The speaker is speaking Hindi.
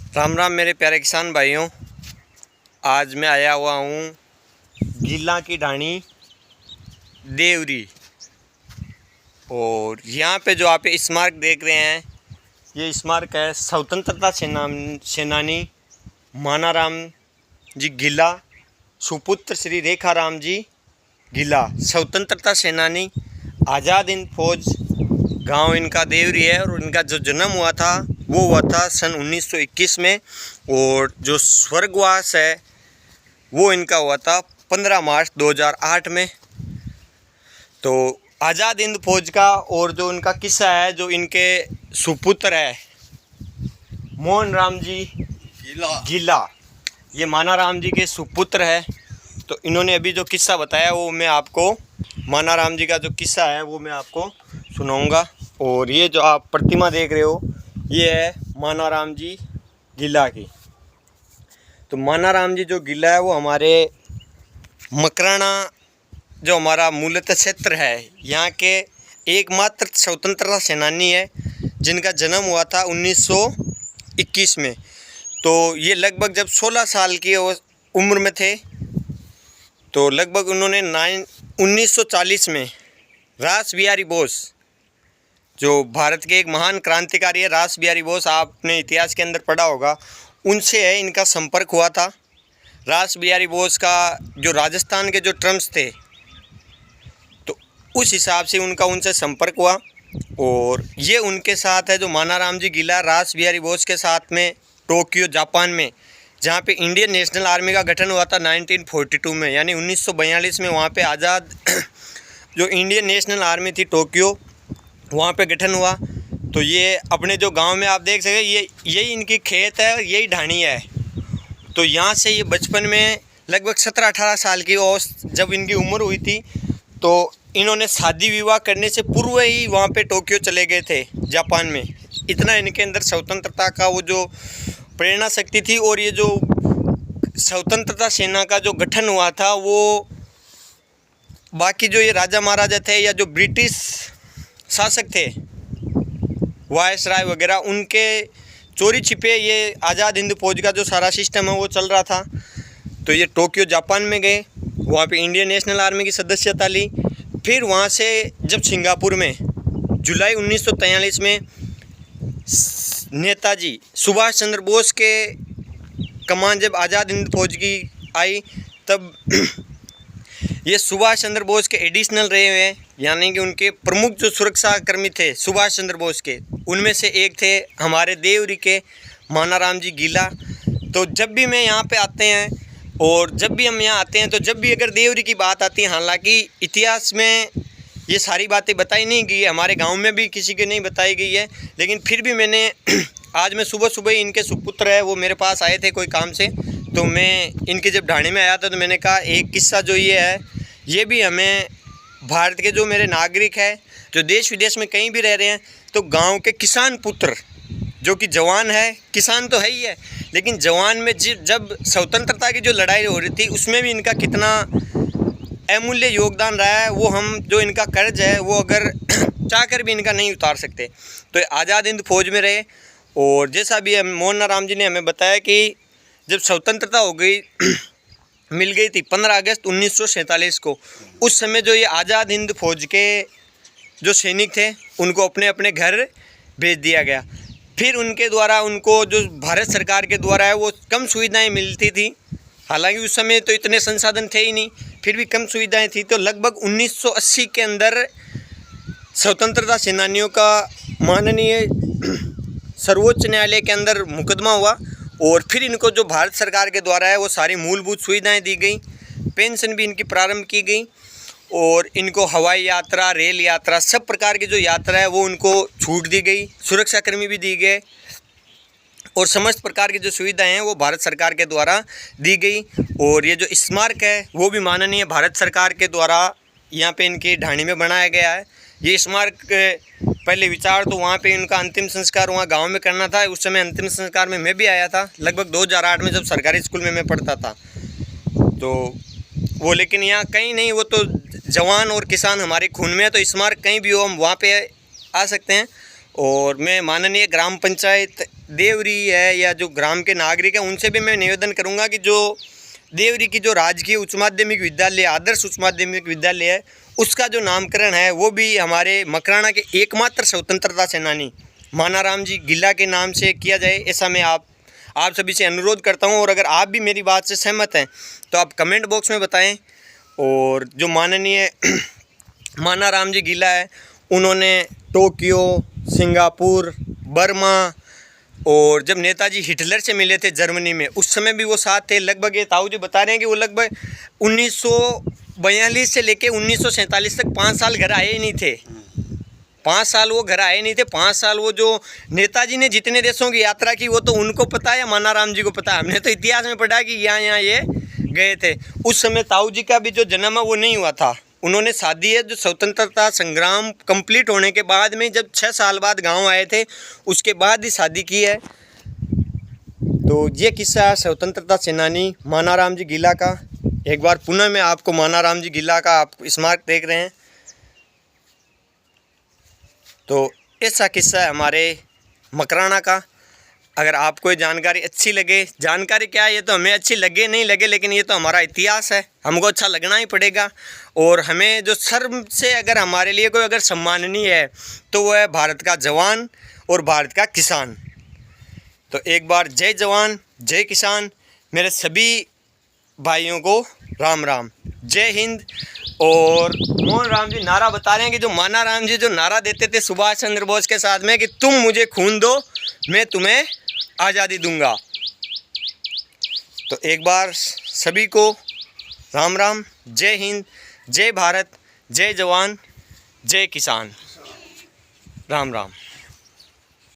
राम राम मेरे प्यारे किसान भाइयों। आज मैं आया हुआ हूँ गीला की ढाणी देवरी। और यहाँ पे जो आप स्मारक देख रहे हैं, ये स्मारक है स्वतंत्रता सेनानी मानाराम जी गीला, सुपुत्र श्री रेखाराम जी गीला, स्वतंत्रता सेनानी, आज़ाद हिंद फौज। गांव इनका देवरी है और इनका जो जन्म हुआ था वो हुआ था सन 1921 में। और जो स्वर्गवास है वो इनका हुआ था 15 मार्च 2008 में। तो आज़ाद हिंद फौज का और जो उनका किस्सा है, जो इनके सुपुत्र है मोहन राम जी गीला, ये मानाराम जी के सुपुत्र है। तो इन्होंने अभी जो किस्सा बताया वो मैं आपको, मानाराम जी का जो किस्सा है वो मैं आपको सुनाऊंगा। और ये जो आप प्रतिमा देख रहे हो ये है मानाराम जी गीला की। तो मानाराम जी जो गीला है वो हमारे मकराना, जो हमारा मूलतः क्षेत्र है, यहाँ के एकमात्र स्वतंत्रता सेनानी है जिनका जन्म हुआ था 1921 में। तो ये लगभग जब 16 साल की उम्र में थे, तो लगभग उन्होंने 1940 में रास बिहारी बोस, जो भारत के एक महान क्रांतिकारी है रास बिहारी बोस, आपने इतिहास के अंदर पढ़ा होगा, उनसे है इनका संपर्क हुआ था। रास बिहारी बोस का जो राजस्थान के जो ट्रम्स थे, तो उस हिसाब से उनका उनसे संपर्क हुआ। और ये उनके साथ है जो मानाराम जी गीला रास बिहारी बोस के साथ में टोक्यो जापान में, जहाँ पे इंडियन नेशनल आर्मी का गठन हुआ था 1942 में, यानी 1942 में वहाँ पे आज़ाद जो इंडियन नेशनल आर्मी थी टोक्यो, वहाँ पे गठन हुआ। तो ये अपने जो गांव में आप देख सकें, ये यही इनकी खेत है, यही ढाणी है। तो यहाँ से ये बचपन में लगभग 17-18 साल की जब इनकी उम्र हुई थी, तो इन्होंने शादी विवाह करने से पूर्व ही वहाँ पे टोक्यो चले गए थे जापान में। इतना इनके अंदर स्वतंत्रता का वो जो प्रेरणा शक्ति थी। और ये जो स्वतंत्रता सेना का जो गठन हुआ था, वो बाकी जो ये राजा महाराजा थे या जो ब्रिटिश शासक थे, वायसराय वगैरह, उनके चोरी छिपे ये आज़ाद हिंद फौज का जो सारा सिस्टम है वो चल रहा था। तो ये टोक्यो जापान में गए, वहाँ पे इंडियन नेशनल आर्मी की सदस्यता ली। फिर वहाँ से जब सिंगापुर में जुलाई 1943 में नेताजी सुभाष चंद्र बोस के कमान जब आज़ाद हिंद फौज की आई, तब ये सुभाष चंद्र बोस के एडिशनल रहे हुए हैं, यानी कि उनके प्रमुख जो सुरक्षा कर्मी थे सुभाष चंद्र बोस के, उनमें से एक थे हमारे देवरी के मानाराम जी गीला। तो जब भी मैं यहाँ पे आते हैं और जब भी हम यहाँ आते हैं, तो जब भी अगर देवरी की बात आती है, हालांकि इतिहास में ये सारी बातें बताई नहीं गई है, हमारे गांव में भी किसी के नहीं बताई गई है, लेकिन फिर भी मैंने आज मैं सुबह सुबह ही इनके सुपुत्र है वो मेरे पास आए थे कोई काम से, तो मैं इनके जब ढाणी में आया था तो मैंने कहा एक किस्सा जो ये है, ये भी हमें भारत के जो मेरे नागरिक हैं जो देश विदेश में कहीं भी रह रहे हैं, तो गांव के किसान पुत्र जो कि जवान है, किसान तो है ही है, लेकिन जवान में जब स्वतंत्रता की जो लड़ाई हो रही थी उसमें भी इनका कितना अमूल्य योगदान रहा है, वो हम जो इनका कर्ज है वो अगर चाहकर भी इनका नहीं उतार सकते। तो आज़ाद हिंद फौज में रहे। और जैसा भी मोहन राम जी ने हमें बताया कि जब स्वतंत्रता हो गई मिल गई थी 15 अगस्त 1947 को, उस समय जो ये आज़ाद हिंद फौज के जो सैनिक थे उनको अपने अपने घर भेज दिया गया। फिर उनके द्वारा उनको जो भारत सरकार के द्वारा है वो कम सुविधाएं मिलती थी, हालांकि उस समय तो इतने संसाधन थे ही नहीं, फिर भी कम सुविधाएं थी। तो लगभग 1980 के अंदर स्वतंत्रता सेनानियों का माननीय सर्वोच्च न्यायालय के अंदर मुकदमा हुआ और फिर इनको जो भारत सरकार के द्वारा है वो सारी मूलभूत सुविधाएं दी गई, पेंशन भी इनकी प्रारंभ की गई और इनको हवाई यात्रा, रेल यात्रा, सब प्रकार की जो यात्रा है वो उनको छूट दी गई, सुरक्षाकर्मी भी दी गए और समस्त प्रकार की जो सुविधाएं हैं वो भारत सरकार के द्वारा दी गई। और ये जो स्मारक है वो भी माननीय भारत सरकार के द्वारा यहाँ पे इनकी ढाणी में बनाया गया है। ये स्मारक पहले विचार तो वहाँ पे इनका अंतिम संस्कार वहाँ गांव में करना था, उस समय अंतिम संस्कार में मैं भी आया था लगभग 2008 में, जब सरकारी स्कूल में मैं पढ़ता था। तो वो लेकिन यहाँ कहीं नहीं, वो तो जवान और किसान हमारे खून में है, तो स्मारक कहीं भी हो हम वहाँ पे आ सकते हैं। और मैं माननीय ग्राम पंचायत देवरी है या जो ग्राम के नागरिक हैं उनसे भी मैं निवेदन करूंगा कि जो देवरी की जो राजकीय उच्च माध्यमिक विद्यालय, आदर्श उच्च माध्यमिक विद्यालय है, उसका जो नामकरण है वो भी हमारे मकराना के एकमात्र स्वतंत्रता सेनानी मानाराम जी गिल्ला के नाम से किया जाए, ऐसा मैं आप सभी से अनुरोध करता हूं। और अगर आप भी मेरी बात से सहमत हैं तो आप कमेंट बॉक्स में बताएं। और जो माननीय मानाराम जी गिल्ला है, उन्होंने टोक्यो, सिंगापुर, बर्मा और जब नेताजी हिटलर से मिले थे जर्मनी में, उस समय भी वो साथ थे। लगभग ये ताऊ जी बता रहे हैं कि वो लगभग 1942 से लेके 1947 तक 5 साल घर आए ही नहीं थे। 5 साल वो घर आए नहीं थे। 5 साल वो जो नेताजी ने जितने देशों की यात्रा की वो तो उनको पता है या मानाराम जी को पता है। हमने तो इतिहास में पढ़ा कि यहाँ ये गए थे। उस समय ताऊ जी का भी जो जन्म है वो नहीं हुआ था। उन्होंने शादी है जो स्वतंत्रता संग्राम कंप्लीट होने के बाद में, जब 6 साल बाद गांव आए थे, उसके बाद ही शादी की है। तो ये किस्सा स्वतंत्रता सेनानी मानाराम जी गिल्ला का। एक बार पुनः मैं आपको मानाराम जी गिल्ला का आप स्मारक देख रहे हैं, तो ऐसा किस्सा है हमारे मकराना का। अगर आपको ये जानकारी अच्छी लगे, जानकारी क्या है ये तो हमें अच्छी लगे नहीं लगे, लेकिन ये तो हमारा इतिहास है, हमको अच्छा लगना ही पड़ेगा। और हमें जो सर्व से अगर हमारे लिए कोई अगर सम्माननीय है तो वो है भारत का जवान और भारत का किसान। तो एक बार जय जवान जय किसान, मेरे सभी भाइयों को राम राम, जय हिंद। और मोहन राम जी नारा बता रहे हैं कि जो मानाराम जी जो नारा देते थे सुभाष चंद्र बोस के साथ में कि तुम मुझे खून दो मैं तुम्हें आज़ादी दूंगा। तो एक बार सभी को राम राम, जय हिंद, जय भारत, जय जवान, जय किसान, राम राम।